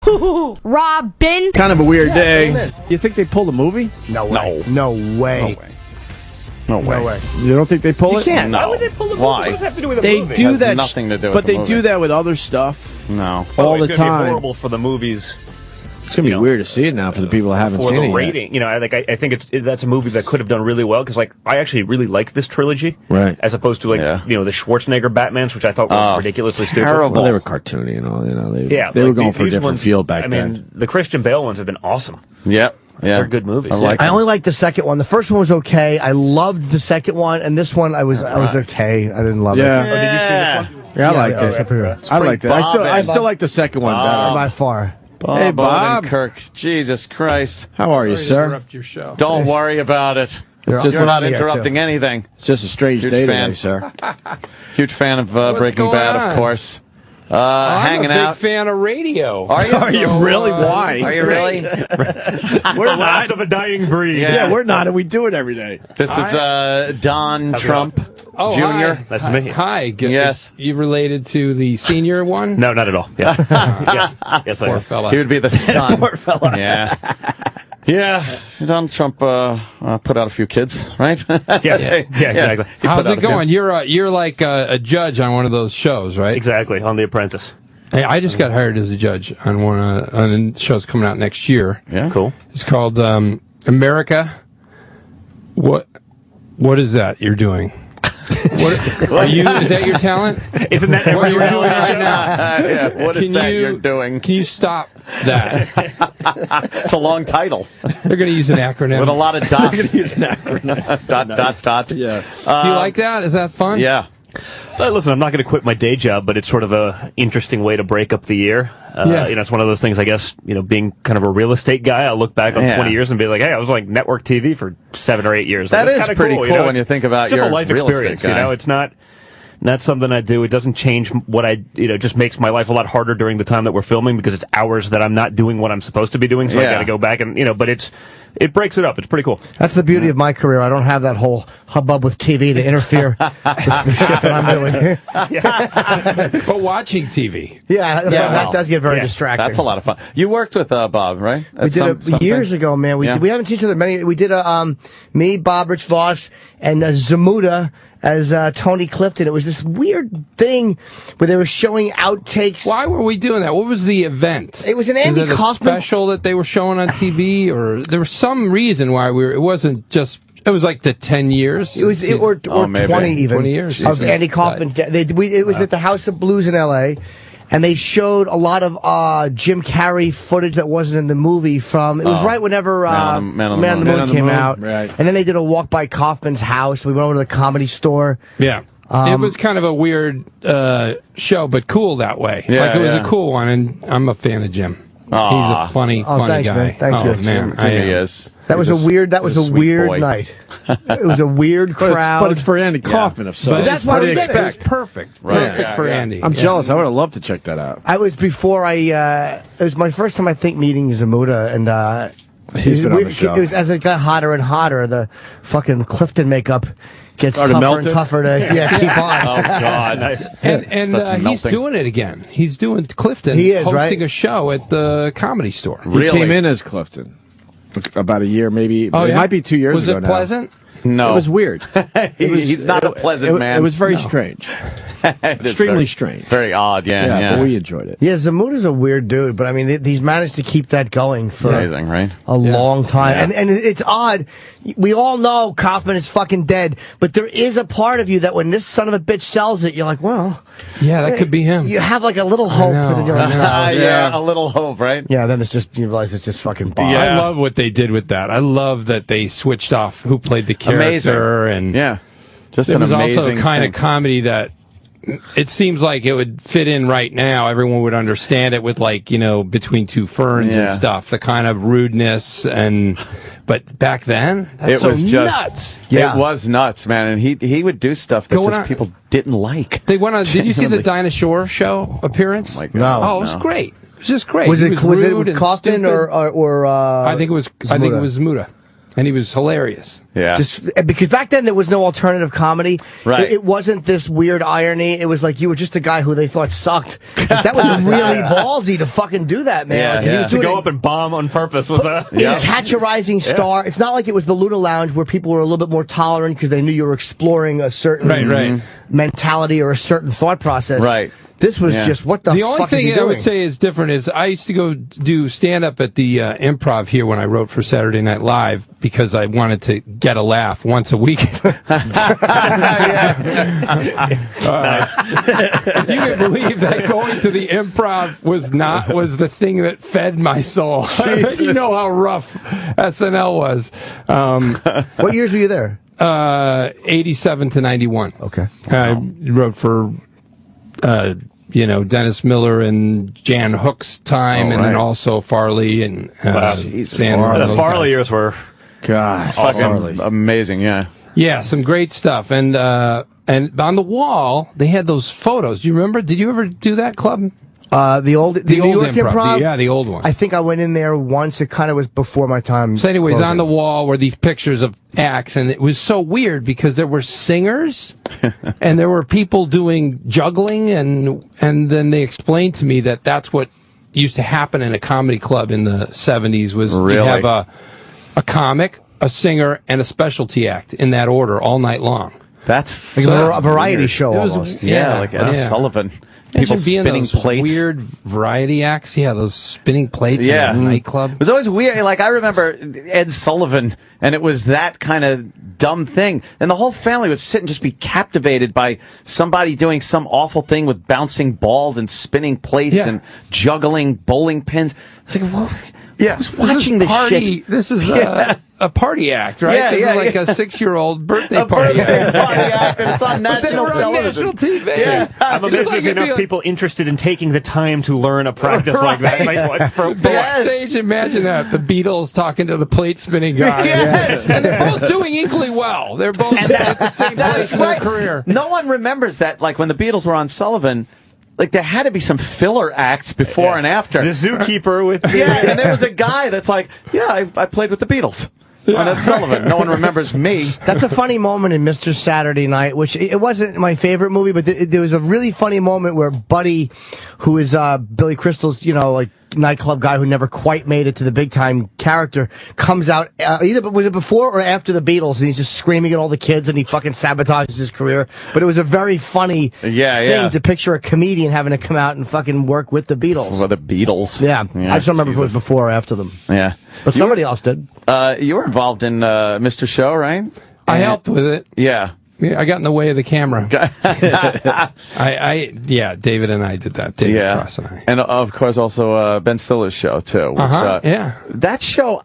HooHooHooRobin. Kind of a weird day. You think they pulled a movie? No way. No way. No way. No way. You don't think they pull it? can't. No. Why would they pull the movie? Why? What does that have to do with a They movie? do Has that, nothing to do with but the they movie. do that with other stuff No. all the It's gonna be time. horrible for the movies. It's gonna be weird to see it now for the people that haven't For seen the it rating, you know, I think that's a movie that could have done really well because, like, I actually really like this trilogy, Right. As opposed to the Schwarzenegger Batmans, which I thought were ridiculously stupid. terrible. Well, they were cartoony and all. They were like going for a these different ones, field back I then. mean, the Christian Bale ones have been awesome. Yep. Yeah. They're good movies. I only liked the second one. The first one was okay. I loved the second one, and this one I was okay. I didn't love it. Yeah. Oh, did you see this one? Yeah, I liked it. I liked it. I still like the second one better. By far. Bob, Hey, Bob. Odenkirk. Jesus Christ. How are you, sir? Interrupt your show. Don't worry about it. You're We're not on the air, interrupting anything. It's just a strange Huge day fan. today, sir. Huge fan of Breaking going Bad, on? of course. I'm Hanging a big out. fan of radio. Are you? Really? Why? Are you really? We're the last of a dying breed. Yeah, we're not, and we do it every day. This is Don Trump Oh, Jr. Hi. That's me. Hi. Yes. You related to the senior one? No, not at all. Yeah. yes, I Poor am. fella. He would be the son. Poor fella. Yeah. Yeah. Donald Trump put out a few kids, right? Yeah, exactly. He How's put out it a few. going? You're like a judge on one of those shows, right? Exactly, on The Apprentice. Hey, I just got hired as a judge on one on a show's coming out next year. Yeah. Cool. It's called America. What is that you're doing? Is that your talent? Isn't that What you're doing every right now? Yeah. What is Can that you- you're doing? Can you stop that? It's a long title They're going to use an acronym. with a lot of dots. Use an acronym. dot. Yeah. Do you like that? Is that fun? Yeah. Listen, I'm not going to quit my day job, but it's sort of a interesting way to break up the year. Yeah. It's one of those things, I guess, being kind of a real estate guy, I'll look back on 20 years and be like, hey, I was like network TV for 7 or 8 years. That Like, is kinda pretty cool when It's you think about it's just your a life real estate experience, guy. It's not something I do. It doesn't change what I, just makes my life a lot harder during the time that we're filming because it's hours that I'm not doing what I'm supposed to be doing, so I got to go back and, but it breaks it up. It's pretty cool. That's the beauty of my career. I don't have that whole hubbub with TV to interfere with the shit that I'm doing. But watching TV. That does get very Yeah, distracting. That's a lot of fun. You worked with Bob, right? We did it years ago, man. We haven't seen each other many. We did me, Bob, Rich Voss, and Zamuda as Tony Clifton. It was this weird thing where they were showing outtakes. Why were we doing that? What was the event? It was an Andy Is it a Kaufman special that they were showing on TV, or there was some reason why it wasn't just. It was like the 10 years. It was or maybe. 20 even 20 years. of Andy Kaufman's death. It was at the House of Blues in L.A. And they showed a lot of Jim Carrey footage that wasn't in the movie from. It was right whenever Man on the Moon came out. Right. And then they did a walk by Kaufman's house. We went over to the Comedy Store. Yeah. It was kind of a weird show, but cool that way. Yeah, like it was yeah. a cool one, and I'm a fan of Jim. Aw. He's a funny thanks, guy. man. Thank you. Man, I He am. is. That was a weird sweet boy. night. It was a weird crowd. But it's for Andy Kaufman of But sorts. that's why what we do you did it. expect. Perfect. Right. Perfect Yeah, for yeah. Andy. I'm Yeah. jealous. I would have loved to check that out. I was before it was my first time I think meeting Zamuda, and He's been on the show. It was as it got hotter and hotter, the fucking Clifton makeup gets Started tougher melting? and tougher to keep on. Oh God! Nice. And That's he's melting. doing it again. He's doing Clifton. He is, hosting right? a show at the Comedy Store. He Really? came in as Clifton about a year, maybe. Oh, it yeah? might be 2 years Was ago it now. pleasant? No, It was weird. He's not a pleasant man. It was very strange. It is Extremely very- strange. Very odd. Yeah. But we enjoyed it. Yeah, Zamuda's a weird dude, but I mean, he's managed to keep that going for Amazing, right? a long time. Yeah. And it's odd. We all know Kaufman is fucking dead, but there is a part of you that when this son of a bitch sells it, you're like, well, Yeah, that could be him. you have like a little hope. know, And then you're like, I know. no. Yeah, a little hope, right? Yeah, then it's just, you realize it's just fucking bomb. Yeah. I love what they did with that. I love that they switched off who played the character. Amazing. And Yeah, just it an was amazing also a kind thing. of comedy that it seems like it would fit in right now. Everyone would understand it with, like, Between Two Ferns and Yeah. stuff, the kind of rudeness. But back then, that's It so was just nuts. Yeah. It was nuts, man, and he would do stuff that Going just on- people didn't like. They went on. Did you see the Genuinely. Dinah Shore show appearance? Oh my God. No. Oh, it was great. It was just great. Was He it was it rude with and Kaufman stupid. or I think it was Zamuda? Muda. And he was hilarious. Yeah. Just because back then there was no alternative comedy. Right. It wasn't this weird irony. It was like you were just a guy who they thought sucked. That was really ballsy to fucking do that, man. Yeah, Like, he was To doing go up and bomb on purpose was a... Catch a Rising Star. It's not like it was the Luna Lounge where people were a little bit more tolerant because they knew you were exploring a certain mentality or a certain thought process. Right. This was just, what the fuck is he doing? The only thing I would say is different is I used to go do stand-up at the Improv here when I wrote for Saturday Night Live because I wanted to get a laugh once a week. If you can believe that going to the Improv was the thing that fed my soul. You know how rough SNL was. What years were you there? 87 to 91. Okay. I wrote for... Dennis Miller and Jan Hook's time, and then also Farley and Sandler. The Farley years were Awesome. Amazing, yeah. Yeah, some great stuff. And on the wall, they had those photos. Do you remember? Did you ever do that club? The old New York Improv? The old one. I think I went in there once. It kind of was before my time. So anyways, closing. on the wall were these pictures of acts, and it was so weird because there were singers, and there were people doing juggling, and then they explained to me that that's what used to happen in a comedy club in the 70s was you'd have a comic, a singer, and a specialty act in that order all night long. That's like a variety show almost. Like Ed Sullivan. People spinning those plates. Weird variety acts. Yeah, those spinning plates in a nightclub. It was always weird. Like, I remember Ed Sullivan, and it was that kind of dumb thing. And the whole family would sit and just be captivated by somebody doing some awful thing with bouncing balls and spinning plates and juggling bowling pins. It's like, what? Yeah, who's watching this shit? This is a party act, right? Yeah, this is like a 6-year-old birthday party act. It's on national television. National TV. Yeah. I'm amazed there's enough people interested in taking the time to learn a practice like that. Like, backstage, imagine that. The Beatles talking to the plate spinning guy. Yes. And they're both doing equally well. They're both at the same place in their career. No one remembers that, like, when the Beatles were on Sullivan, like, there had to be some filler acts before and after. The zookeeper with the... Yeah, and there was a guy that's like, I played with the Beatles. On Ed Sullivan. No one remembers me. That's a funny moment in Mr. Saturday Night, which it wasn't my favorite movie, but there was a really funny moment where Buddy, who is Billy Crystal's, like nightclub guy who never quite made it to the big time character, comes out was it before or after the Beatles, and he's just screaming at all the kids and he fucking sabotages his career. But it was a very funny thing to picture a comedian having to come out and fucking work with the Beatles. Well, the Beatles. Yeah. I just don't remember if it was before or after them. Yeah. But somebody else did. You were involved in Mr. Show, right? I helped with it. Yeah. I got in the way of the camera. David and I did that. David Cross and I. And of course also Ben Stiller's show too. Which, that show,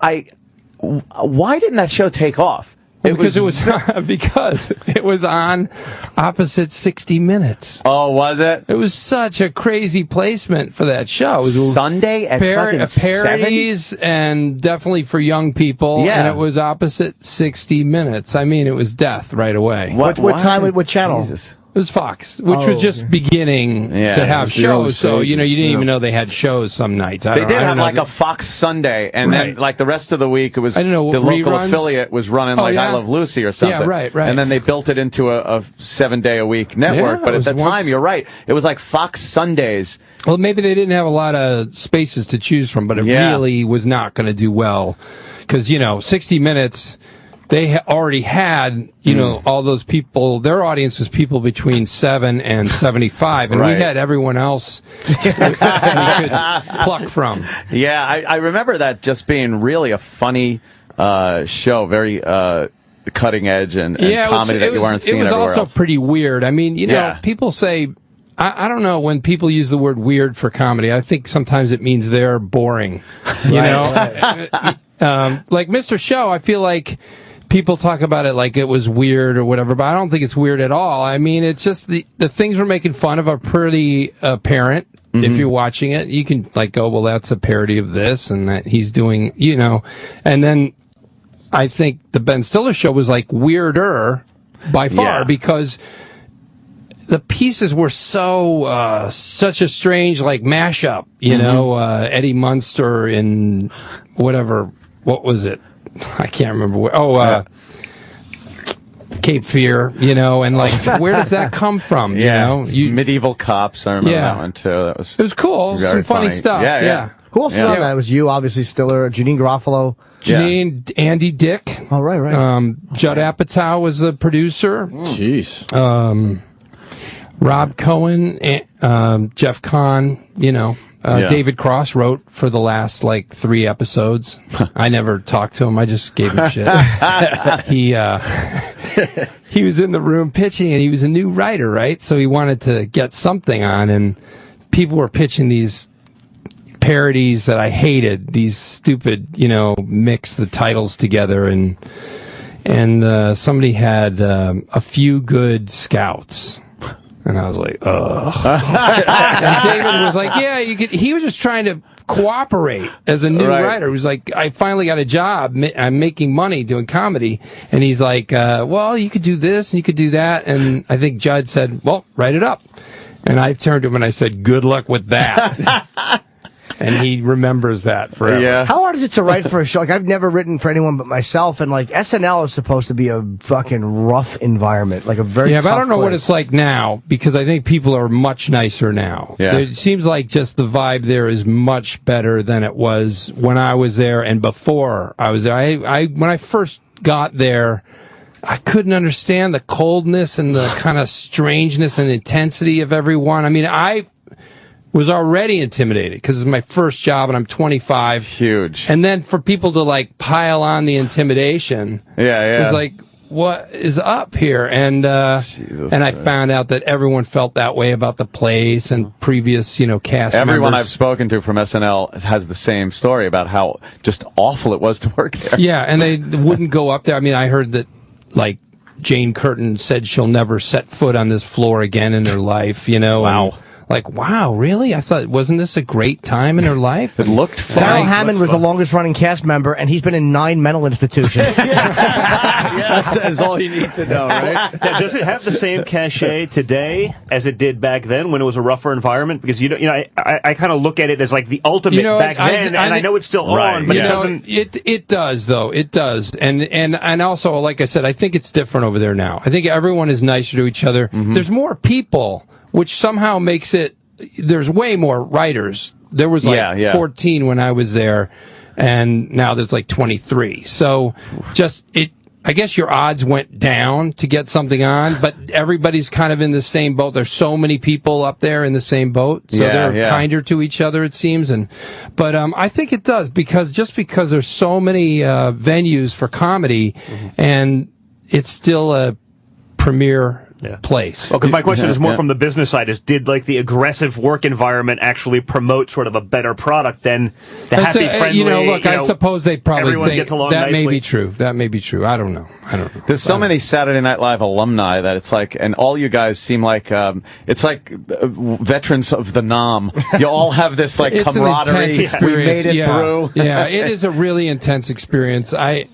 why didn't that show take off? Because it was on opposite 60 Minutes. Oh, was it? It was such a crazy placement for that show. It was Sunday at fucking 7? parodies and definitely for young people. Yeah. And it was opposite 60 Minutes. I mean, it was death right away. What time? What channel? Jesus. It was Fox, which was just beginning to have shows. So, you didn't even know they had shows some nights. They did have like a Fox Sunday, and then like the rest of the week, it was the local affiliate was running I Love Lucy or something. Yeah, right. And then they built it into a 7-day-a-week network. Yeah, but at the time, you're right. It was like Fox Sundays. Well, maybe they didn't have a lot of spaces to choose from, but it really was not going to do well. Because, 60 Minutes... They already had, all those people. Their audience was people between 7 and 75, and we had everyone else that we could pluck from. Yeah, I remember that just being really a funny show, very cutting edge and comedy that you weren't seeing everywhere else. It was also pretty weird. I mean, people say, I don't know, when people use the word weird for comedy, I think sometimes it means they're boring. Like Mr. Show, I feel like people talk about it like it was weird or whatever, but I don't think it's weird at all. I mean, it's just the things we're making fun of are pretty apparent. Mm-hmm. If you're watching it, you can go, well, that's a parody of this, and that he's doing, And then I think the Ben Stiller show was weirder by far because the pieces were such a strange mashup. Eddie Munster in what was it? I can't remember where. Cape Fear, and like, where does that come from? Medieval Cops. I remember that one too. It was cool. Some funny stuff. Yeah. Who else was on that? It was you, obviously, Stiller, Janine Garofalo. Andy Dick. Oh, right. Judd Apatow was the producer. Jeez. Rob Cohen, Jeff Kahn, David Cross wrote for the last, 3 episodes. I never talked to him. I just gave him shit. He was in the room pitching, and he was a new writer, right? So he wanted to get something on, and people were pitching these parodies that I hated, these stupid, mix the titles together, and somebody had A Few Good Scouts. And I was like, ugh. And David was like, yeah, he was just trying to cooperate as a new writer. He was like, I finally got a job. I'm making money doing comedy. And he's like, well, you could do this and you could do that. And I think Judd said, well, write it up. And I turned to him and I said, good luck with that. And he remembers that forever. Yeah. How hard is it to write for a show? I've never written for anyone but myself, and SNL is supposed to be a fucking rough environment, a very tough but I don't know place. what it's like now, because I think people are much nicer now. Yeah. It seems like just the vibe there is much better than it was when I was there and before I was there. When I first got there, I couldn't understand the coldness and the kind of strangeness and intensity of everyone. I mean, I was already intimidated because it's my first job and I'm 25. Huge. And then for people to pile on the intimidation, it was like, what is up here? And I found out that everyone felt that way about the place and previous, cast Everyone members. I've spoken to from SNL has the same story about how just awful it was to work there. Yeah, and they wouldn't go up there. I mean, I heard that, Jane Curtin said she'll never set foot on this floor again in her life, Wow. Wow, really? I thought, wasn't this a great time in her life? It looked fun. Darryl Hammond was the longest running cast member, and he's been in 9 mental institutions. That's all you need to know, right? Yeah, does it have the same cachet today as it did back then when it was a rougher environment? Because I kind of look at it as the ultimate back then, and I know it's still on, but it doesn't. It does, though. It does, and also, like I said, I think it's different over there now. I think everyone is nicer to each other. Mm-hmm. There's more people, which somehow makes it. There's way more writers. There was 14 when I was there, and now there's 23. So I guess your odds went down to get something on, but everybody's kind of in the same boat. There's so many people up there in the same boat, so they're kinder to each other, it seems. But I think it does, because there's so many venues for comedy, and it's still a premier place. Well, because my question is more from the business side: did the aggressive work environment actually promote sort of a better product than the happy, friendly? I suppose they probably everyone think gets along that nicely. may be true. That may be true. I don't know. There's so many Saturday Night Live alumni that it's and all you guys seem like it's like veterans of the Nam. You all have this it's camaraderie. An intense experience. We made it through. Yeah, it is a really intense experience. I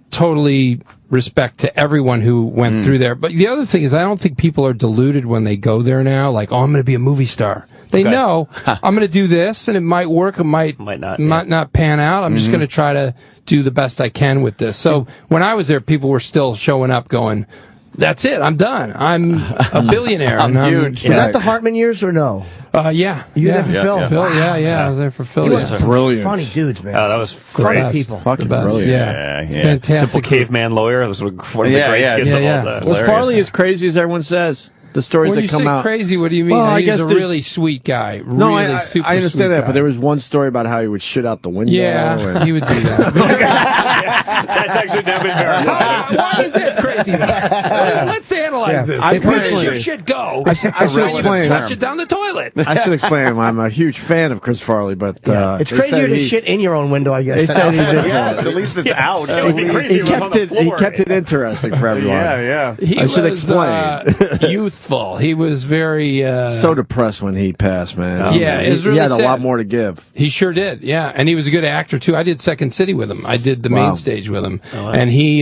totally respect to everyone who went through there. But the other thing is, I don't think people are deluded when they go there now. I'm going to be a movie star. They know I'm going to do this, and it might work, it might not pan out. I'm just going to try to do the best I can with this. So when I was there, people were still showing up going, that's it, I'm done. I'm a billionaire. I'm huge. Was that the Hartman years or no? Yeah. You were there for Phil? Phil, I was there for Phil. He was brilliant. Funny dudes, man. Oh, that was funny great. people. Fucking brilliant. Yeah. Simple Fantastic. caveman lawyer. That was one of the great skits of all time. Was Farley as crazy as everyone says? The stories when that come out. When you say crazy, what do you mean? Well, I He's guess a really sweet guy. No, really I understand that, but there was one story about how he would shit out the window. Yeah, he would do that. That's actually never been verified. Why is that crazy? Let's analyze this. I Where does personally- your shit go? I should explain. Touch it down the toilet. I should explain. I'm a huge fan of Chris Farley, but it's crazier to shit in your own window, I guess. They said he did. Yes, at least it's out. It would be crazy He if it was on kept the it. He floor. kept it interesting for everyone. Yeah. I should explain. Youthful. He was very. So depressed when he passed, man. Yeah, it was really he had a sad. lot more to give. He sure did, yeah. And he was a good actor, too. I did Second City with him. I did the main stage with him. Oh, wow. And he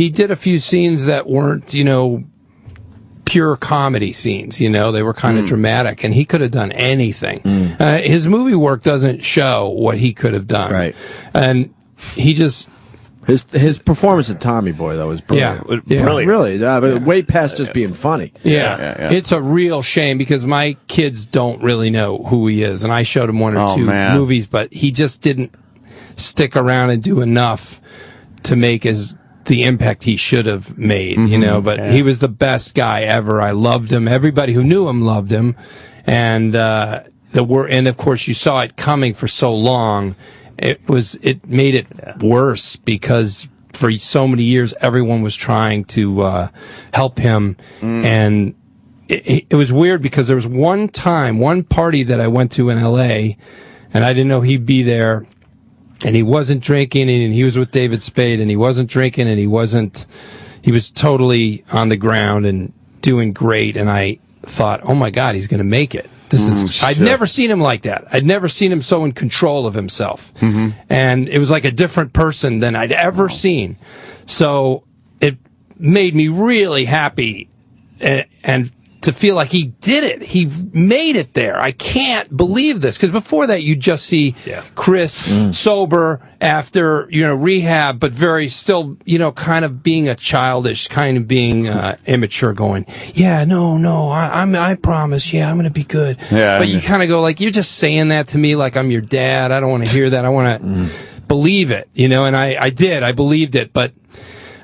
did a few scenes that weren't, pure comedy scenes, they were kind of dramatic, and he could have done anything. And His movie work doesn't show what he could have done. Right. And he just... His performance in Tommy Boy, though, was brilliant. Yeah. Brilliant. Really. But way past just being funny. Yeah. It's a real shame because my kids don't really know who he is. And I showed him one or two movies, but he just didn't stick around and do enough to make the impact he should have made, you know. But he was the best guy ever. I loved him. Everybody who knew him loved him. And and of course you saw it coming for so long. It made it worse because for so many years everyone was trying to help him, and it was weird because there was one party that I went to in L.A. and I didn't know he'd be there, and he wasn't drinking, and he was with David Spade, and he wasn't drinking, and he was totally on the ground and doing great, and I thought, oh my God, he's going to make it. I'd never seen him like that. I'd never seen him so in control of himself. And it was like a different person than I'd ever seen. So it made me really happy and to feel like he did it. He made it there. I can't believe this. Because before that, you just see Chris sober after, rehab, but very still, kind of being a childish, kind of being immature, going, I promise, I'm going to be good. Yeah, but you kind of go like, you're just saying that to me like I'm your dad. I don't want to hear that. I want to believe it, and I did. I believed it, but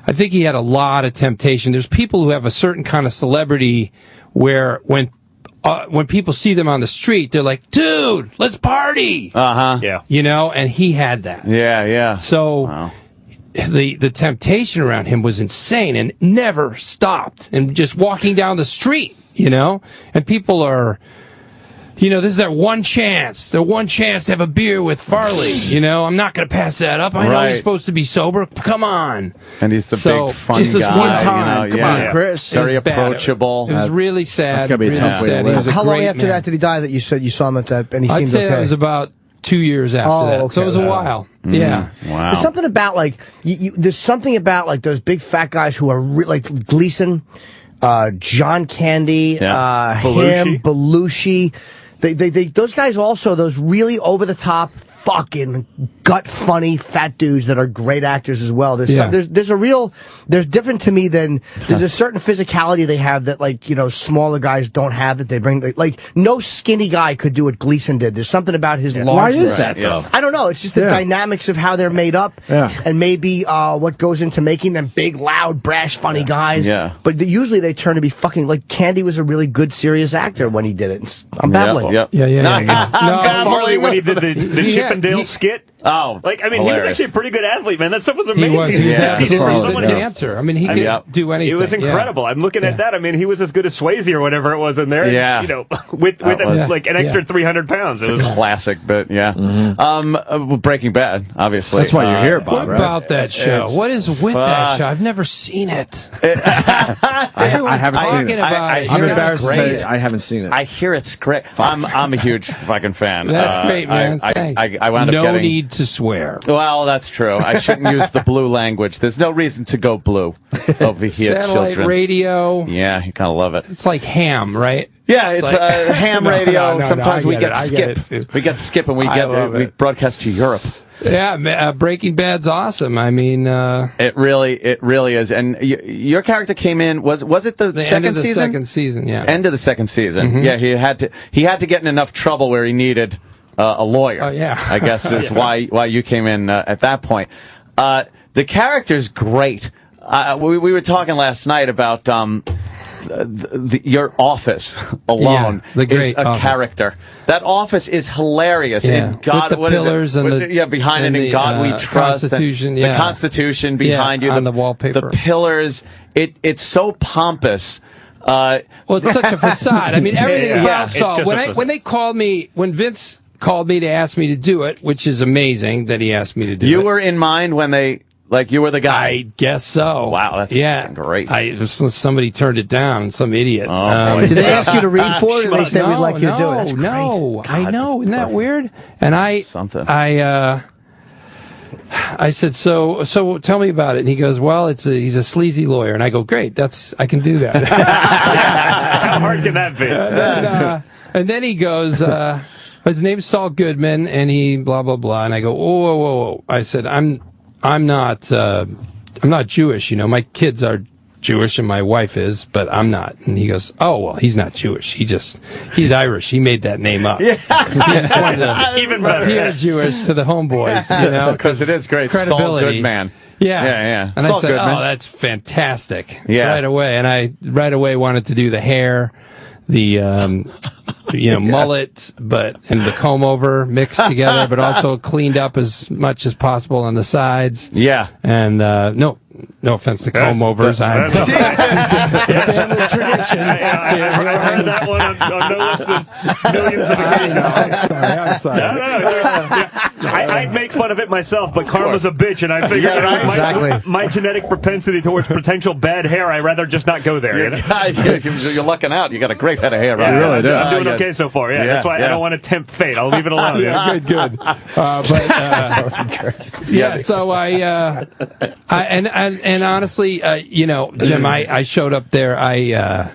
I think he had a lot of temptation. There's people who have a certain kind of celebrity where when people see them on the street, they're like, dude, let's party. Yeah. And he had that. Yeah. So the temptation around him was insane and never stopped. And just walking down the street, and people are, this is their one chance to have a beer with Farley. I'm not going to pass that up. I know he's supposed to be sober. Come on. And he's the big funny just this guy. One time. Come on, Chris. Very approachable. It was really sad. That's got to be a tough way to live. How long after that did he die that you said you saw him at that and he seemed okay? I'd say it was about 2 years after that. Okay. So it was a while. Yeah. Wow. There's something about, there's something about, those big fat guys who are, like Gleason, John Candy, him, Belushi. Those guys also, those really over-the-top, fucking gut-funny fat dudes that are great actors as well. There's different to me than, there's a certain physicality they have that, smaller guys don't have that they bring. No skinny guy could do what Gleason did. There's something about his large. Why is that, though? I don't know. It's just the dynamics of how they're made up and maybe what goes into making them big, loud, brash, funny guys. Yeah. But usually they turn to be fucking, Candy was a really good, serious actor when he did it. I'm babbling. No, Farley when he did the Chippendale skit. Oh, he was actually a pretty good athlete, man. That stuff was amazing. He was. He was absolutely a dancer. He could do anything. It was incredible. I'm looking at that. He was as good as Swayze or whatever it was in there. Yeah. With an extra 300 pounds. It was classic, but Breaking Bad, obviously. That's why you're here, Bob. What about that show? What is with that show? I've never seen it. I haven't seen it. I'm embarrassed to say I haven't seen it. I hear it's great. I'm a huge fucking fan. That's great, man. Thanks. I wound up getting... need to swear. Well, that's true. I shouldn't use the blue language. There's no reason to go blue over here, Satellite children. Radio. Yeah, you kind of love it. It's like ham, right? Yeah, it's ham radio. Sometimes we get skip. We get skip and we broadcast to Europe. Yeah, Breaking Bad's awesome. It really is. And your character came in. Was it the second end of the season? Second season, yeah. End of the second season. Mm-hmm. Yeah, he had to get in enough trouble where he needed a lawyer. Oh yeah, I guess is why you came in at that point. The character's great. We were talking last night about your office alone is a character. That office is hilarious. Yeah. And God, with the pillars and behind it, in God we trust. Constitution, the Constitution behind you, on the wallpaper. The pillars. It's so pompous. Well, it's such a facade. Everything about Saul. When Vince called me to ask me to do it, which is amazing that he asked me to do it. You were in mind when they... you were the guy. I guess so. Wow, that's great. Somebody turned it down, some idiot. Did they ask you to read for it, or they said we'd like you to do it? That's no, God, I know. Isn't that weird? And I said, so tell me about it. And he goes, well, he's a sleazy lawyer. And I go, great, I can do that. How hard can that be? And then he goes, his name's Saul Goodman, and he blah blah blah. And I go, whoa. I said, I'm not Jewish. My kids are Jewish and my wife is, but I'm not. And he goes, oh, well, he's not Jewish. He's Irish. He made that name up. Yeah. He just wanted to even better. Appear Jewish to the homeboys, because it is great. Credibility. Saul Goodman. Yeah. And Saul I said, Goodman. that's fantastic. Yeah. Right away. And I right away wanted to do the hair, the mullet, and the comb over mixed together, but also cleaned up as much as possible on the sides. Yeah. And no offense to comb overs. Family tradition. I heard that one on no less than millions of occasions. I'm sorry. No. I'd make fun of it myself, but karma's a bitch, and I figured my genetic propensity towards potential bad hair, I'd rather just not go there. You're lucking out. You got a great head of hair. Right? You really do. I'm doing okay so far. Yeah, that's why I don't want to tempt fate. I'll leave it alone. Good. So and honestly, Jim, I showed up there. I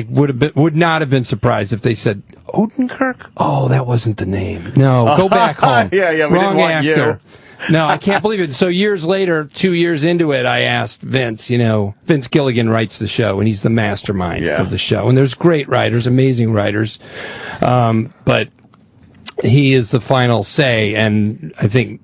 would not have been surprised if they said Odenkirk. Oh, that wasn't the name. No, go back home. We Wrong didn't want actor. you. No, I can't believe it. So years later, 2 years into it, I asked Vince. Vince Gilligan writes the show, and he's the mastermind of the show. And there's great writers, amazing writers, but he is the final say, and I think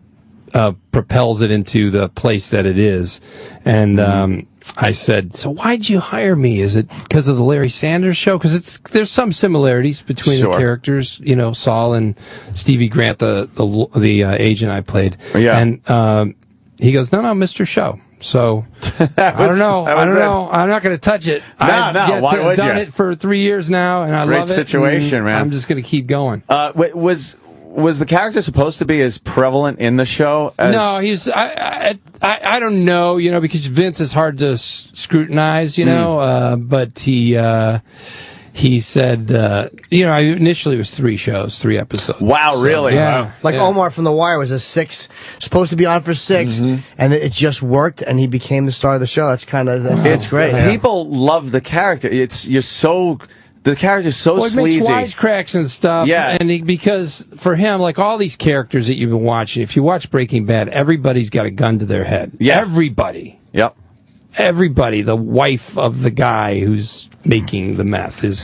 propels it into the place that it is. And I said, so why'd you hire me? Is it because of the Larry Sanders Show? Because there's some similarities between the characters, Saul and Stevie Grant, the agent I played. Yeah. And he goes, no, Mr. Show. So I don't know. I'm not going to touch it. I've done it for 3 years now, and I love it. Great situation, man. I'm just going to keep going. Was the character supposed to be as prevalent in the show? No, he's. I don't know, because Vince is hard to scrutinize, but he said, initially it was 3 episodes. Wow, really? Yeah. Wow. Like Omar from The Wire was supposed to be on for 6, and it just worked, and he became the star of the show. That's great. People love the character. The character's so sleazy. He makes wisecracks and stuff. Yeah. And because for him, like all these characters that you've been watching, if you watch Breaking Bad, everybody's got a gun to their head. Yeah. Everybody. Yep. Everybody. The wife of the guy who's making the meth is,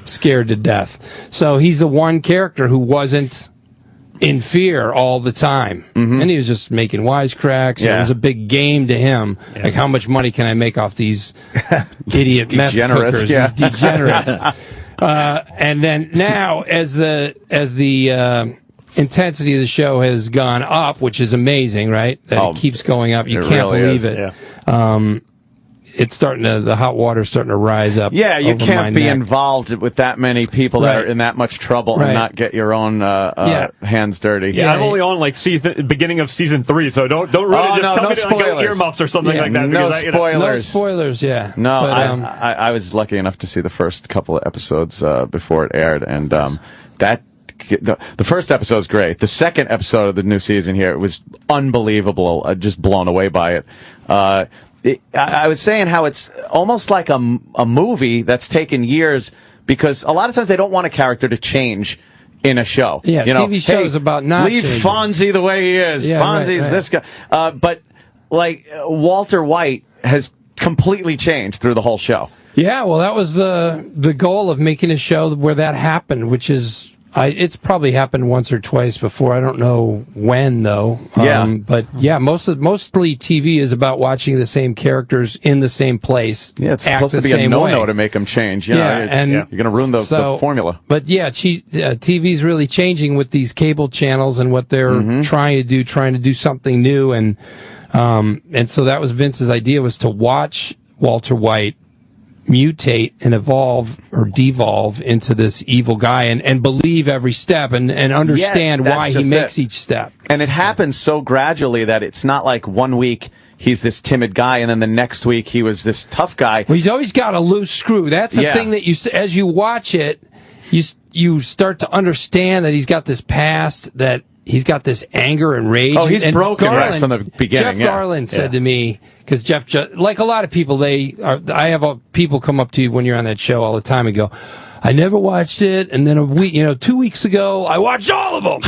scared to death. So he's the one character who wasn't in fear all the time. And he was just making wisecracks. Yeah. It was a big game to him. Yeah. Like, how much money can I make off these idiot meth cookers? Yeah. These degenerates. And then now, as the intensity of the show has gone up, which is amazing, right? That it keeps going up. You can't believe it. Yeah. It's the hot water's starting to rise up. Yeah, you can't be neck. Involved with that many people that are in that much trouble and not get your own hands dirty. Yeah, I'm only on beginning of season 3, so don't really tell me to go earmuffs or something like that. No spoilers. No spoilers, yeah. No, but, I was lucky enough to see the first couple of episodes before it aired, and the first episode was great. The second episode of the new season here, it was unbelievable. Just blown away by it. I was saying how it's almost like a movie that's taken years, because a lot of times they don't want a character to change in a show. Yeah, TV shows about not leave changing. Fonzie the way he is. Yeah, Fonzie's this guy. But like Walter White has completely changed through the whole show. Yeah, well, that was the goal of making a show where that happened, which is. It's probably happened once or twice before. I don't know when, though. But yeah, mostly TV is about watching the same characters in the same place. Yeah, it's supposed to be a no-no to make them change. You're going to ruin the formula. But yeah, TV's really changing with these cable channels and what they're trying to do something new. And so that was Vince's idea, was to watch Walter White mutate and evolve or devolve into this evil guy and believe every step and understand why he makes each step. And it happens so gradually that it's not like 1 week he's this timid guy and then the next week he was this tough guy. Well, he's always got a loose screw. That's the thing that as you watch it, you start to understand that he's got this past, that he's got this anger and rage. Oh, he's broken right from the beginning. Jeff Garland said to me, because Jeff, like a lot of people, I have people come up to you when you're on that show all the time and go, I never watched it, and then 2 weeks ago, I watched all of them.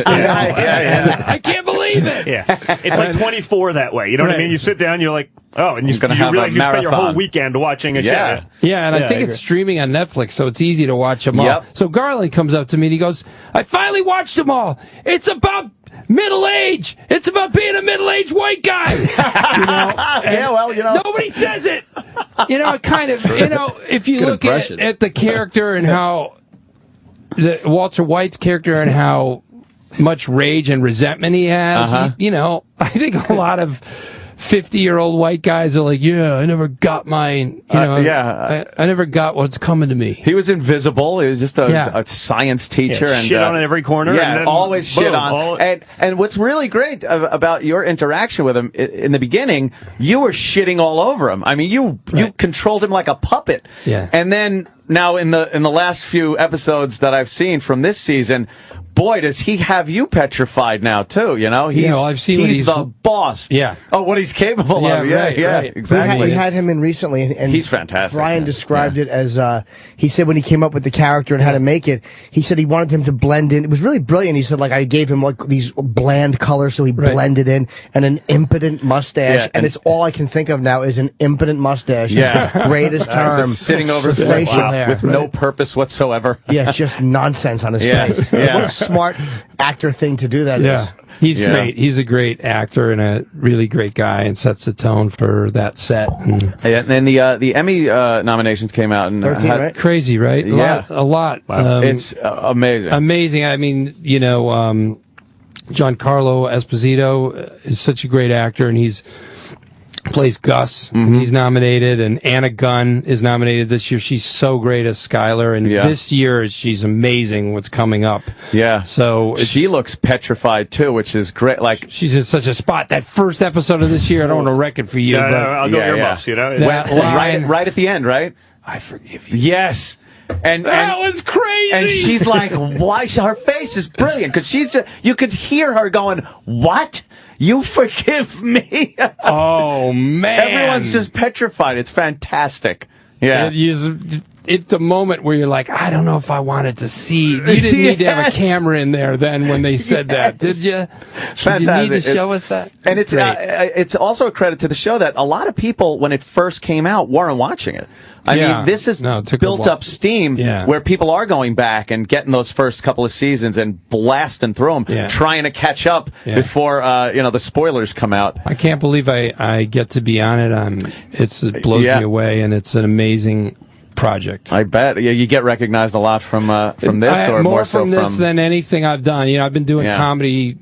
I can't believe it. Yeah, it's like 24 that way. You know what I mean? You sit down, you're like, oh, and you spend your whole weekend watching a show. Yeah, and I think it's streaming on Netflix, so it's easy to watch them all. So Garland comes up to me and he goes, I finally watched them all. It's about middle age. It's about being a middle-aged white guy. Nobody says it. Kind of, if you look at the character and how Walter White's character and how much rage and resentment he has, I think a lot of 50-year-old white guys are like, I never got mine. I never got what's coming to me. He was invisible. He was just a science teacher. And shit on every corner. Yeah, and then always shit on. And what's really great about your interaction with him, in the beginning, you were shitting all over him. I mean, you controlled him like a puppet. Yeah. And then now in the last few episodes that I've seen from this season, boy, does he have you petrified now, too, I've seen he's the boss. Yeah. Oh, what he's capable of. Right. Exactly. We had him in recently, and he's fantastic. Brian described it as, he said when he came up with the character and how to make it, he said he wanted him to blend in. It was really brilliant. He said, I gave him, these bland colors, so he blended in, and an impotent mustache, and it's all I can think of now is an impotent mustache. Yeah. Greatest term. Just sitting over his face with no purpose whatsoever. Yeah, just nonsense on his face. Yeah. What a smart actor thing to do that is. He's great. He's a great actor and a really great guy, and sets the tone for that set. And then the Emmy nominations came out, and 13, right? Crazy, right? A lot. Wow. It's amazing. Amazing. I mean, Giancarlo Esposito is such a great actor, and he's plays Gus. He's nominated, and Anna Gunn is nominated this year. She's so great as Skylar, and this year she's amazing what's coming up. Yeah. So she looks petrified too, which is great. Like, she's in such a spot. That first episode of this year, I don't want to wreck it for you. But I'll go earmuffs, right at the end, right? I forgive you. Yes. And that was crazy. And she's like, why? Her face is brilliant, because you could hear her going, what? You forgive me? Oh, man. Everyone's just petrified. It's fantastic. Yeah. It's a moment where you're like, I don't know if I wanted to see. You didn't need to have a camera in there then when they said that, did you? Did you need to show us that? And it's also a credit to the show that a lot of people, when it first came out, weren't watching it. I mean, this has built up steam where people are going back and getting those first couple of seasons and blasting through them, trying to catch up before the spoilers come out. I can't believe I get to be on it. It blows me away, and it's an amazing project. I bet. Yeah, you get recognized a lot from this, or more so from this than anything I've done. I've been doing comedy.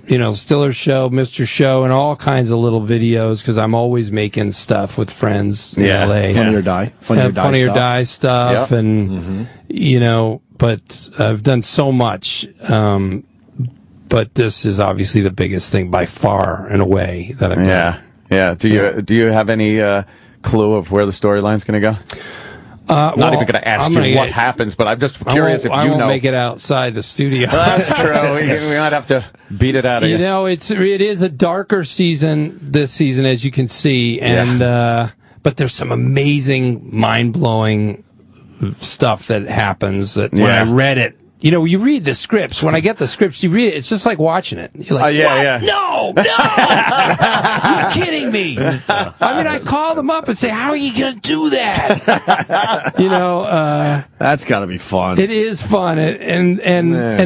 Stiller Show, Mr. Show, and all kinds of little videos, because I'm always making stuff with friends in L.A. Funny or Die. Funny or Die stuff. And, but I've done so much. But this is obviously the biggest thing by far, in a way, that I've done. Yeah. Do you have any clue of where the storyline's going to go? Not even going to ask you what happens, but I'm just curious if you know. I won't make it outside the studio. That's true. We might have to beat it out of you. It is a darker season this season, as you can see, and but there's some amazing, mind-blowing stuff that happens that when I read it. You read the scripts. When I get the scripts, you read it. It's just like watching it. You're like, what? No! You're kidding me. I mean, I call them up and say, how are you going to do that? That's got to be fun. It is fun. And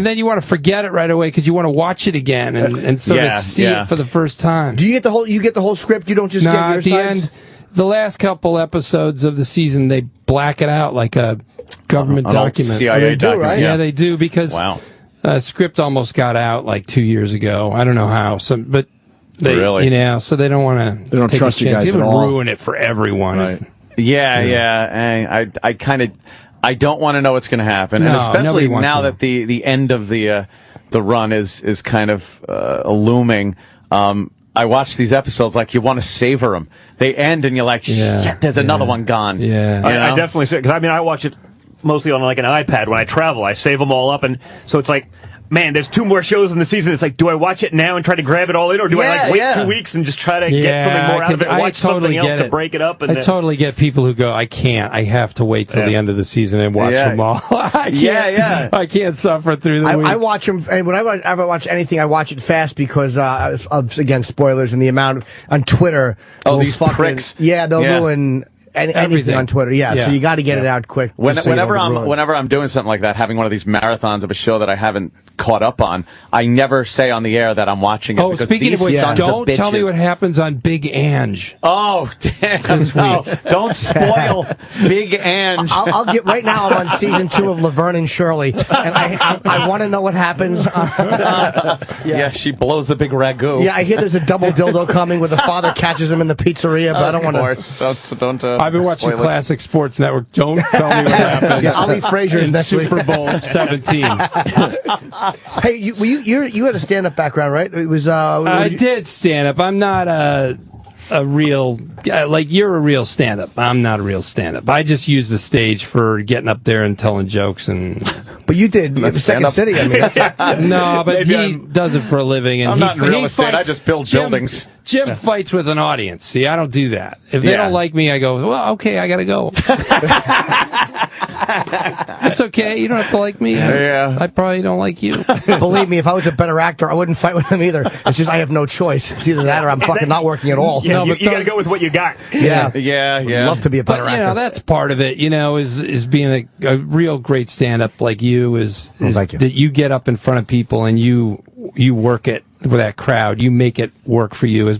then you want to forget it right away because you want to watch it again and sort of see it for the first time. Do you get the whole script? You don't just get your at the end. The last couple episodes of the season, they black it out like a government document. CIA document, right? Yeah, they do, because script almost got out like 2 years ago. I don't know how, but they, so they don't want to. They don't trust you guys at all. Ruin it for everyone. Right. I don't want to know what's going to happen, and especially now that the end of the run is kind of looming. I watch these episodes like you want to savor them. They end and you're like, shit, there's another one gone. Yeah, I definitely say, because I watch it mostly on like an iPad when I travel. I save them all up, and so it's like man, there's 2 more shows in the season. It's like, do I watch it now and try to grab it all in, or do I wait 2 weeks and just try to get something more out of it, watch something else to break it up? And I totally get people who go, I can't. I have to wait till the end of the season and watch them all. I can't suffer through the week. I watch them, and when I ever watch anything, I watch it fast because of, again, spoilers and the amount on Twitter. Oh, these pricks. Yeah, they'll ruin anything on Twitter. So you got to get it out quick. Whenever I'm doing something like that, having one of these marathons of a show that I haven't caught up on, I never say on the air that I'm watching it. Oh, speaking of which, don't tell me what happens on Big Ange. Oh, damn! No, don't spoil Big Ange. I'll get right now. I'm on season 2 of Laverne and Shirley, and I want to know what happens. She blows the big ragu. Yeah, I hear there's a double dildo coming where the father catches him in the pizzeria, but I don't want to. Don't. I've been watching Classic Sports Network. Don't tell me what happens. Ali Frazier in Super Bowl 17. Hey, you had a stand-up background, right? It was. I did stand-up. I'm not a real like you're a real stand-up. I'm not a real stand-up. I just use the stage for getting up there and telling jokes and. But you did the Second City. I mean, no, but he does it for a living, and I'm not in real estate. I just build buildings. Jim fights with an audience. See, I don't do that. If they don't like me, I go, well, okay, I got to go. That's okay. You don't have to like me. I probably don't like you. Believe me, if I was a better actor, I wouldn't fight with him either. It's just I have no choice. It's either that or I'm fucking not working at all. Yeah, you got to go with what you got. Yeah. Would love to be a better actor. You know, that's part of it. You know, is being a real great stand-up like you is that you get up in front of people and you work it with that crowd. You make it work for you. It's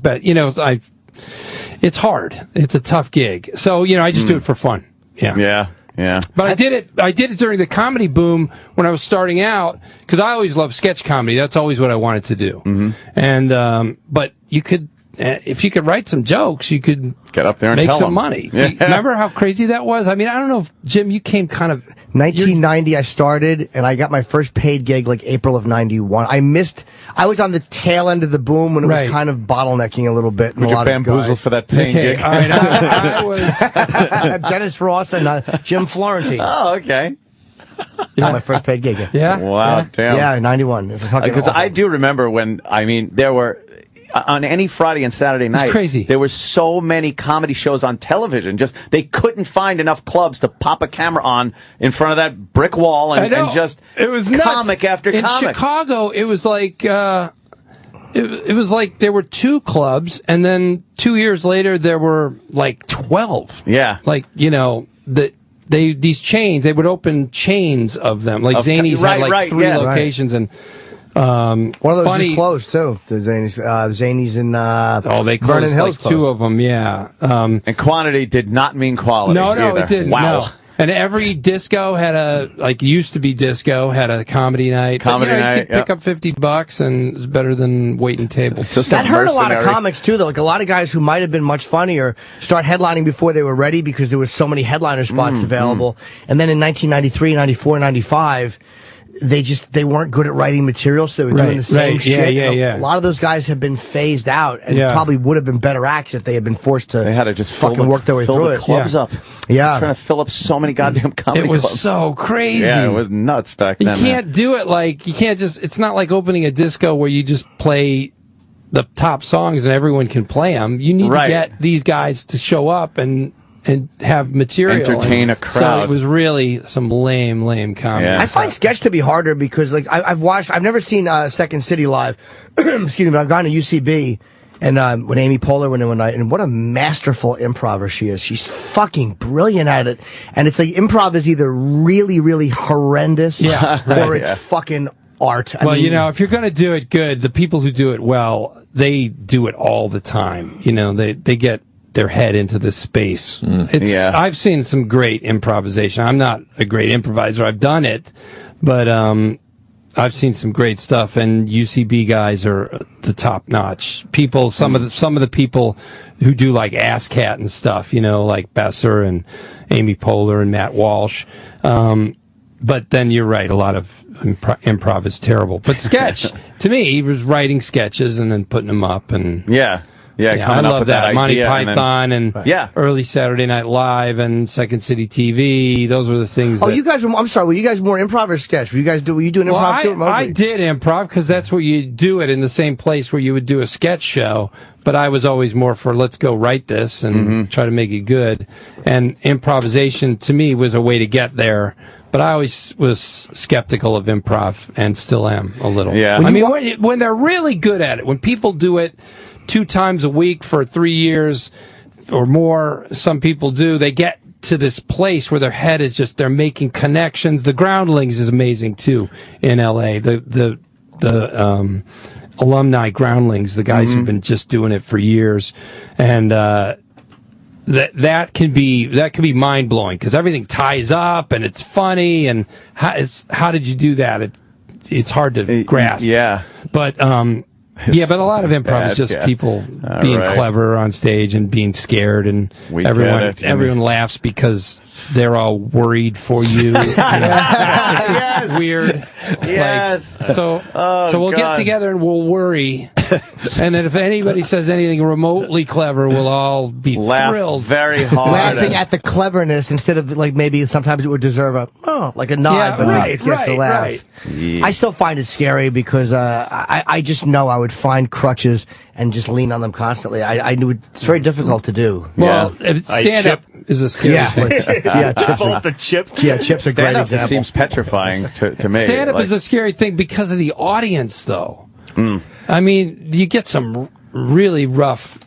hard. It's a tough gig. So I just do it for fun. Yeah. But I did it during the comedy boom when I was starting out because I always loved sketch comedy. That's always what I wanted to do. Mm-hmm. And but you could. If you could write some jokes, you could get up there and make tell some them. Money. Yeah. Remember how crazy that was? I mean, I don't know if, Jim, you came kind of... 1990 I started, and I got my first paid gig like April of 91. I was on the tail end of the boom when it was kind of bottlenecking a little bit. We got bamboozled for that paying gig. All right, I was... Dennis Ross and Jim Florentine. Oh, okay. My first paid gig. Yeah? Wow, damn. Yeah, 91. Because I do remember when, there were... On any Friday and Saturday night, crazy. There were so many comedy shows on television. Just they couldn't find enough clubs to pop a camera on in front of that brick wall and just it was comic nuts. after in comic. In Chicago, it was like it was like there were 2 clubs, and then 2 years later there were like 12. Yeah, like these chains, they would open chains of them. Like Zanies had like 3 locations and. One of those just closed too. The Zanies in they closed Vernon Hills like 2 of them. Yeah, and quantity did not mean quality. No, either. It didn't. Wow. No. And every disco had used to be disco had a comedy night. You could pick up $50 and it's better than waiting tables. That hurt a lot of comics too, though. Like a lot of guys who might have been much funnier start headlining before they were ready because there was so many headliner spots available. And then in 1993, 94, 95. They weren't good at writing material, so they were doing the same shit. Yeah. A lot of those guys have been phased out, and probably would have been better acts if they had been forced to. They had to just fucking work their way through it. Clubs up. Yeah, trying to fill up so many goddamn comedy clubs. It was clubs. so crazy. Yeah, it was nuts back then. You can't do it you can't just. It's not like opening a disco where you just play the top songs and everyone can play them. You need to get these guys to show up and have material. Entertain a crowd. So it was really some lame comedy. Yeah. I find sketch to be harder because I've never seen Second City live. Excuse me, but I've gone to UCB and when Amy Poehler went in one night, and what a masterful improver she is. She's fucking brilliant at it. And it's like improv is either really, really horrendous or it's fucking art. I mean, if you're going to do it good, the people who do it well, they do it all the time. They get their head into this space. I've seen some great improvisation. I'm not a great improviser. I've done it, but I've seen some great stuff. And UCB guys are the top notch people. Some of the people who do like Ass Cat and stuff, like Besser and Amy Poehler and Matt Walsh. But then you're right. A lot of improv is terrible. But sketch, to me, he was writing sketches and then putting them up and. Yeah. coming I up love with that. Monty idea Python and early Saturday Night Live and Second City TV. Those were the things. You guys were. I'm sorry. Were you guys more improv or sketch? Were you doing improv too? Mostly? I did improv because that's where you do it in the same place where you would do a sketch show. But I was always more for let's go write this and try to make it good. And improvisation to me was a way to get there. But I always was skeptical of improv and still am a little. Yeah. I mean, when they're really good at it, when people do it 2 times a week for 3 years or more, some people do, they get to this place where their head is just, they're making connections. The Groundlings is amazing too in LA. The alumni Groundlings, the guys who've been just doing it for years. And, that can be mind blowing because everything ties up and it's funny and how did you do that? It's hard to grasp. Yeah, but but a lot of improv is just people being clever on stage and being scared and everyone laughs because they're all worried for you. It's weird. Yes. So we'll get together and we'll worry. And then if anybody says anything remotely clever, we'll all be thrilled. Very hard. Laughing at the cleverness instead of like maybe sometimes it would deserve a nod, but it gets a laugh. Right. Yeah. I still find it scary because I just know I would find crutches and just lean on them constantly. I knew it's very difficult to do. Well, stand-up is a scary thing. Chips are a great example. Seems petrifying to me. Stand-up is a scary thing because of the audience, though. I mean, you get some really rough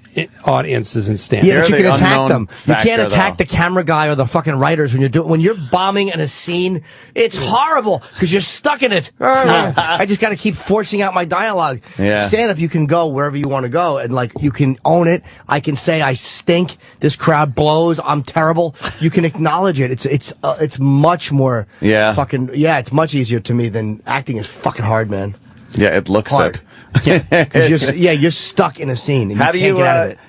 audiences in stand-up. Yeah, but you can attack them. You can't attack the camera guy or the fucking writers when you're bombing in a scene. It's horrible because you're stuck in it. I just got to keep forcing out my dialogue. Yeah. Stand-up, you can go wherever you want to go, and like you can own it. I can say I stink. This crowd blows. I'm terrible. You can acknowledge it. It's much more. It's much easier to me than acting is fucking hard, man. Yeah, it looks hard. You're stuck in a scene. And you can't get out of it.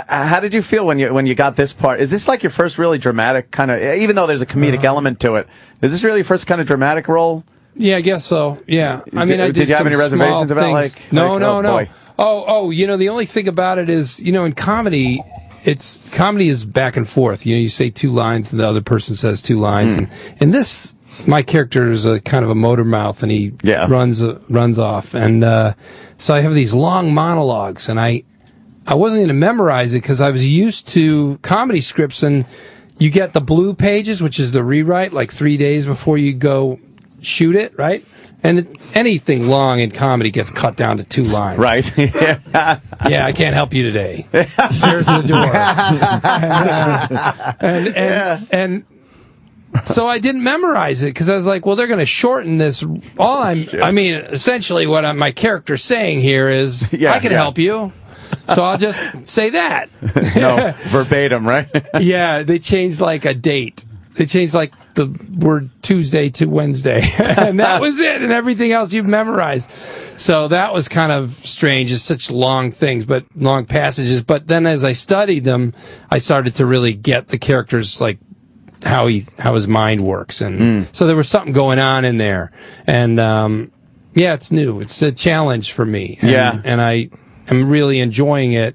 How did you feel when you got this part? Is this like your first really dramatic kind of? Even though there's a comedic element to it, is this really your first kind of dramatic role? Yeah, I guess so. Yeah, I mean, did you have any reservations about things. No. The only thing about it is, in comedy, comedy is back and forth. You say 2 lines and the other person says 2 lines, and in this. My character is a kind of a motor mouth, and he runs off. And so I have these long monologues, and I wasn't going to memorize it because I was used to comedy scripts, and you get the blue pages, which is the rewrite, like 3 days before you go shoot it, right? And anything long in comedy gets cut down to 2 lines. Right. Yeah, I can't help you today. Here's the door. And so I didn't memorize it because I was like, well, they're going to shorten this. Essentially what my character's saying here is, I can help you. So I'll just say that. No, verbatim, right? Yeah, they changed like a date. They changed like the word Tuesday to Wednesday. And that was it. And everything else you've memorized. So that was kind of strange. It's such long things, but long passages. But then as I studied them, I started to really get the characters, like, how his mind works, and so there was something going on in there, and it's new. It's a challenge for me, and I am really enjoying it.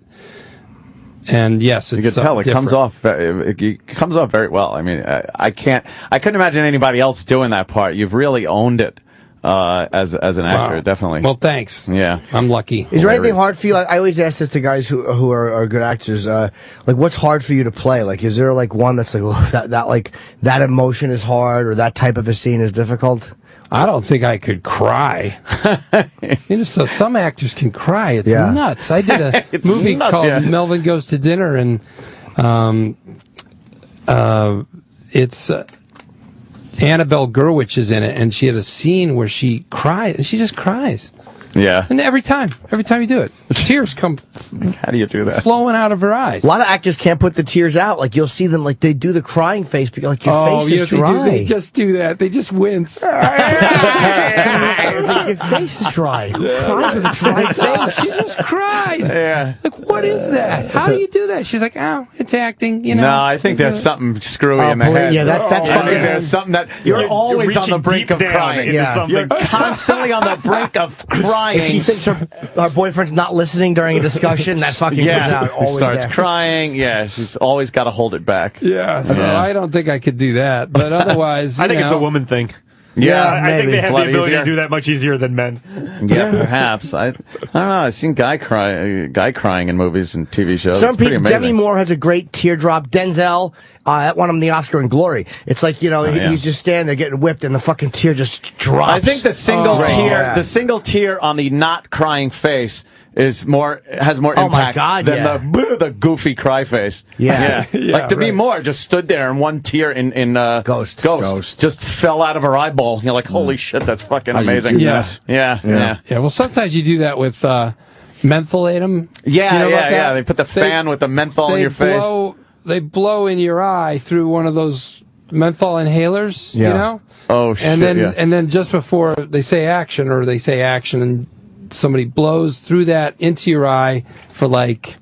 And yes, it's you can tell it different. comes off very well. I mean, I couldn't imagine anybody else doing that part. You've really owned it. As an actor, definitely. Well, thanks. Yeah, I'm lucky. Is there anything hard for you? I always ask this to guys who are good actors. Like, what's hard for you to play? Like, is there like one that's like that emotion is hard, or that type of a scene is difficult? I don't think I could cry. So some actors can cry. It's nuts. I did a movie called Melvin Goes to Dinner, and it's. Annabelle Gurwitch is in it, and she had a scene where she cries, and she just cries. Yeah. And every time you do it, tears come how do you do that? Flowing out of her eyes. A lot of actors can't put the tears out. Like, you'll see them, like, they do the crying face, but like, your face is dry. They just do that. They just wince. Like, your face is dry. Who cries with a dry face? She just cried. Yeah. Like, what is that? How do you do that? She's like, it's acting, No, I think there's something screwy in the head. Yeah, that's funny. I think there's something that you're always on the brink of crying. You're constantly on the brink of crying. crying. If she thinks her boyfriend's not listening during a discussion, that fucking comes out. Always starts crying. Yeah, she's always got to hold it back. Yeah, so I don't think I could do that. But otherwise, I think it's a woman thing. Yeah, I think they have the ability to do that much easier than men. Yeah, perhaps. I don't know. I've seen guy crying in movies and TV shows. Some people. Demi Moore has a great teardrop. Denzel won him the Oscar in Glory. It's like he's just standing there getting whipped, and the fucking tear just drops. I think the single tear on the not crying face has more impact than the goofy cry face. Yeah. Like Demi Moore just stood there and one tear in Ghost just fell out of her eyeball. You're like, holy shit, that's fucking amazing. Yeah. Well, sometimes you do that with mentholatum. Yeah. They put the fan with the menthol in your face. They blow in your eye through one of those menthol inhalers. You know. Oh shit. And then just before they say action, and somebody blows through that into your eye for like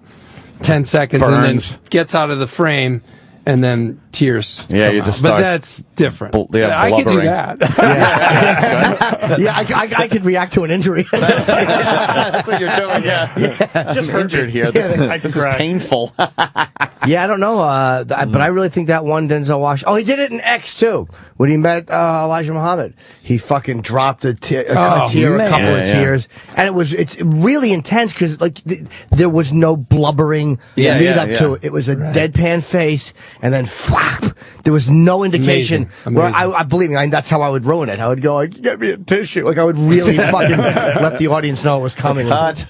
10 seconds and then gets out of the frame and then tears come out. But that's different. I could do that. I could react to an injury. That's what you're doing, just injured here. This is painful. I don't know, but I really think that one Denzel Washington. Oh, he did it in X too. When he met Elijah Muhammad, he fucking dropped a couple of tears, and it's really intense because there was no blubbering lead up to it. It was a deadpan face, and then flap. There was no indication. Amazing. Where I believe me, that's how I would ruin it. I would go, get me a tissue. Like I would really fucking let the audience know it was coming. Cut.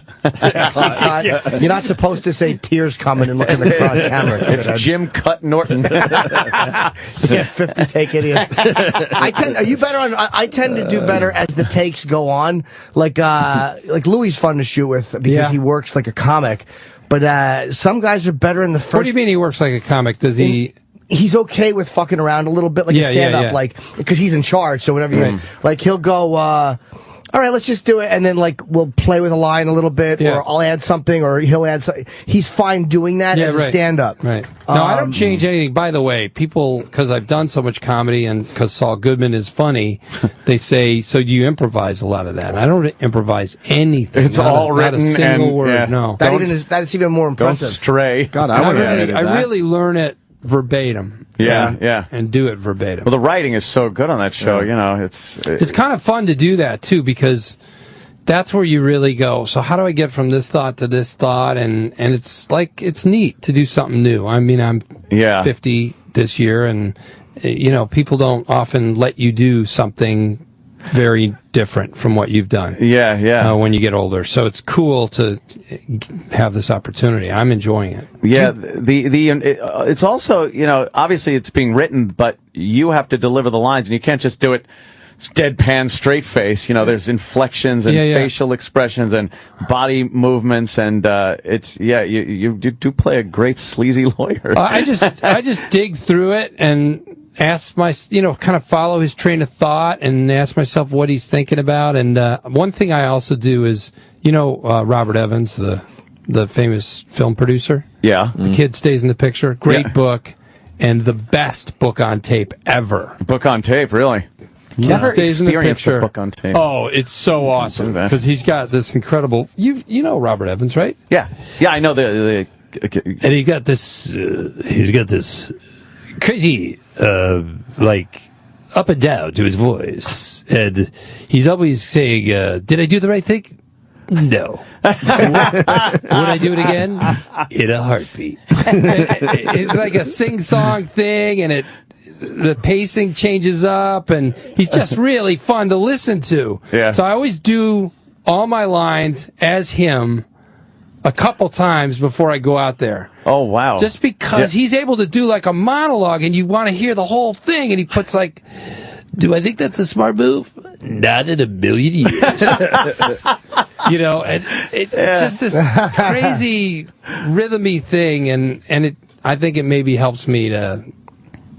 You're not supposed to say tears coming and look at the front camera. It's Jim Cut Norton. 50 take idiot. I tend to do better as the takes go on. Like Louis fun to shoot with because he works like a comic. But some guys are better in the first. What do you mean he works like a comic? Does he? He's okay with fucking around a little bit, like a stand-up, like because he's in charge. So whatever like he'll go. All right, let's just do it, and then we'll play with a line a little bit, or I'll add something, or he'll add something. He's fine doing that as a stand-up. Right. No, I don't change anything. By the way, people, because I've done so much comedy, and because Saul Goodman is funny, they say, so do you improvise a lot of that? I don't improvise anything. It's all written, not a single word. No, that's even more impressive. Don't stray. God, I really learn it verbatim. And do it verbatim. Well, the writing is so good on that show. It's kind of fun to do that too, because that's where you really go, so how do I get from this thought to this thought? And it's neat to do something new. I mean, I'm 50 this year, and people don't often let you do something very different from what you've done. When you get older, so it's cool to have this opportunity. I'm enjoying it. Yeah, it's also obviously it's being written, but you have to deliver the lines, and you can't just do it deadpan straight face. There's inflections and facial expressions and body movements, and you do play a great sleazy lawyer. I just dig through it and ask kind of follow his train of thought and ask myself what he's thinking about. And one thing I also do is, Robert Evans, the famous film producer. Yeah. The Kid Stays in the Picture. Great book, and the best book on tape ever. Book on tape, really? Never experienced the book on tape. Oh, it's so awesome because he's got this incredible. You know Robert Evans, right? Yeah, I know the and he got this. He's got this crazy, up and down to his voice, and he's always saying, "Did I do the right thing? No. Would I do it again? In a heartbeat." It's like a sing-song thing, and the pacing changes up, and he's just really fun to listen to. Yeah. So I always do all my lines as him a couple times before I go out there. Oh, wow. Just because he's able to do like a monologue, and you want to hear the whole thing, and he puts do I think that's a smart move? Not in a million years. It's just this crazy rhythmy thing, and I think it maybe helps me to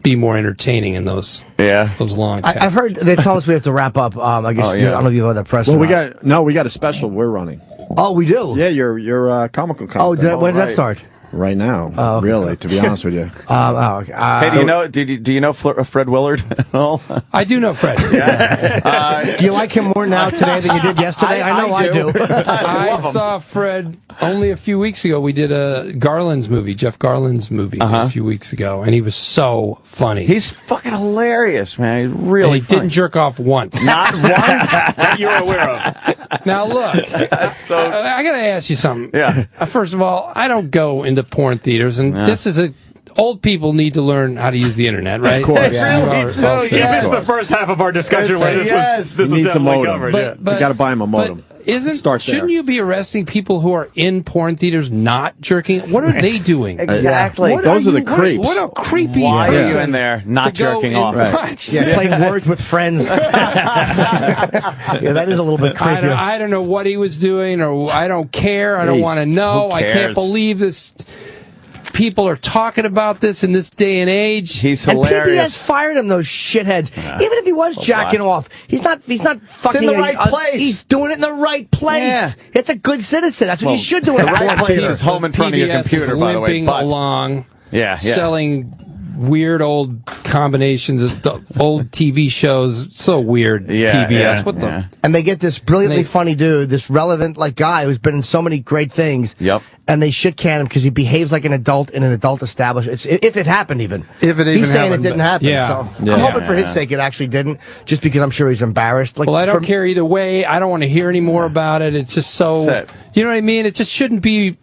be more entertaining in those long takes. I've heard they tell us we have to wrap up. I guess I don't know if you have that press. Well, we got a special we're running. Oh, we do. Yeah, your comical. When did that start? right now, really, to be honest with you. Hey, do you know Fred Willard at all? I do know Fred. Do you like him more now today than you did yesterday? I do. I saw Fred only a few weeks ago. We did a Garland's movie, Jeff Garland's movie, a few weeks ago, and he was so funny. He's fucking hilarious, man. He's really funny. Didn't jerk off once. Not once that you're aware of. Now look, I got to ask you something. Yeah. First of all, I don't go into porn theaters, and this is old people need to learn how to use the internet, right? Of course. You missed the first half of our discussion where this was definitely covered. But you got to buy him a modem. Shouldn't you be arresting people who are in porn theaters not jerking? What are they doing? Exactly. Those are the creeps. What a creepy Why are you in there not jerking off? Right. Yeah, playing words with friends. That is a little bit creepy. I don't know what he was doing, or I don't care. I don't want to know. I can't believe this. People are talking about this in this day and age. He's hilarious. And PBS fired him, those shitheads. Yeah. Even if he was jacking off, he's not fucking in the right place. He's doing it in the right place. Yeah. It's a good citizen. That's what you should do in the right place. Is home in front of your computer, by the way. Limping along, selling weird old combinations of the old TV shows. So weird. PBS. What the? And they get this brilliantly funny dude, this relevant guy who's been in so many great things. Yep. And they shit can him because he behaves like an adult in an adult establishment. If it happened, even. He's saying it didn't happen. So I'm hoping for his sake it actually didn't, just because I'm sure he's embarrassed. Well, I don't care either way. I don't want to hear any more about it. It's just so. You know what I mean? It just shouldn't be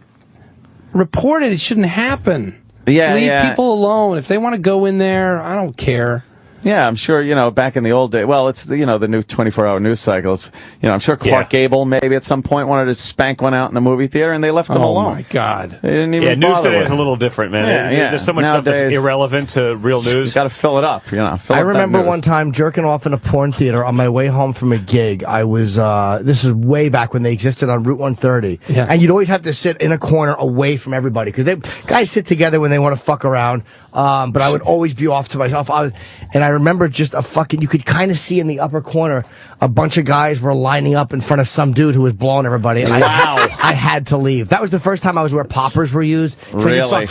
reported. It shouldn't happen. Leave people alone. If they want to go in there, I don't care. Yeah, I'm sure, back in the old day, well, it's, the new 24-hour news cycles. I'm sure Clark Gable maybe at some point wanted to spank one out in the movie theater, and they left him alone. Oh, my God. They didn't even news bother today is a little different, man. There's so much Nowadays, stuff that's irrelevant to real news. You got to fill it up, I remember one time jerking off in a porn theater on my way home from a gig. I was, this is way back when they existed on Route 130. Yeah. And you'd always have to sit in a corner away from everybody, because guys sit together when they want to fuck around. But I would always be off to myself. And I remember just you could kind of see in the upper corner, a bunch of guys were lining up in front of some dude who was blowing everybody. Wow. I had to leave. That was the first time I was where poppers were used. So really?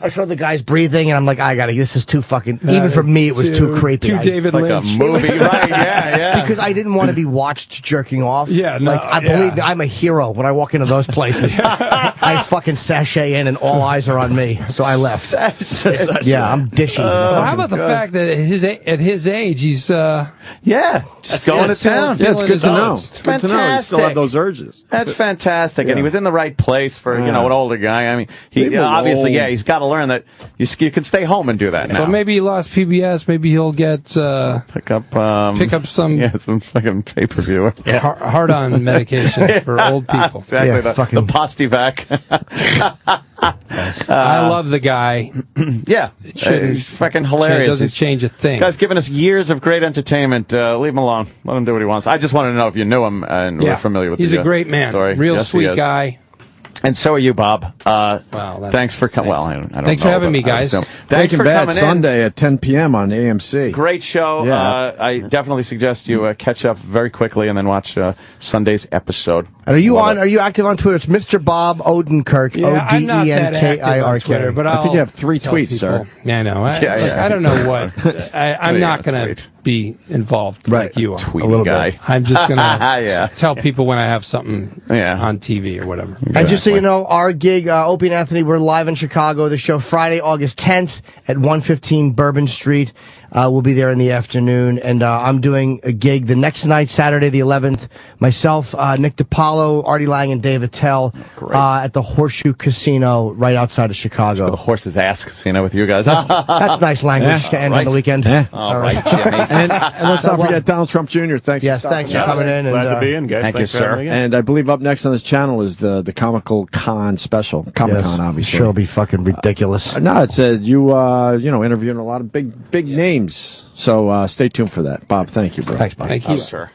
I saw the guys breathing, and I'm like, this is too fucking, even for me, it was too creepy. Too David Lynch. Like a movie, right? Yeah. Because I didn't want to be watched jerking off. Yeah, believe me, I'm a hero when I walk into those places. I fucking sachet in, and all eyes are on me. So I left. I'm dishing. How about the fact that at his age, he's just going to town. Yeah, it's good to know. It's fantastic. Good to know. You still have those urges. That's fantastic. And he was in the right place for an older guy. I mean, he obviously, he's got to learn that you can stay home and do that now. So maybe he lost PBS. Maybe he'll get pick up some fucking pay-per-view. Hard-on medication for old people. Exactly. The Postivac. I love the guy. He's fucking hilarious. It doesn't change a thing. Guy's given us years of great entertainment. Leave him alone. Let him do what he wants. I just wanted to know if you knew him and were familiar with He's a great man. Story. Real sweet guy. And so are you, Bob. Thanks for coming. Well, I don't Thanks for having me, guys. Thanks for coming in. Sunday at 10 p.m. on AMC. Great show. Yeah. I definitely suggest you catch up very quickly and then watch Sunday's episode. And are you active on Twitter? It's Mr. Bob Odenkirk. Yeah, I'm not that active on Twitter, but I think you have 3 tweets, sir. Yeah, I know. I don't know what. I'm not going to be involved like you are. A little guy. I'm just going to tell people when I have something on TV or whatever. And just so you know, our gig, Opie and Anthony, we're live in Chicago. The show Friday, August 10th at 115 Bourbon Street. We'll be there in the afternoon. And I'm doing a gig the next night, Saturday the 11th. Myself, Nick DiPaolo, Artie Lang, and David Tell at the Horseshoe Casino right outside of Chicago. The Horse's Ass Casino with you guys. That's nice language to end on the weekend. All right, Jimmy. And let's not forget Donald Trump Jr. Thanks for coming in. Glad to be in, guys. Thank you, sir. And I believe up next on this channel is the Comical Con special. Comic-Con, obviously. Sure will be fucking ridiculous. No, it said you interviewing a lot of big names. So stay tuned for that. Bob, thank you, bro. Thanks, Bob. Thank you, sir.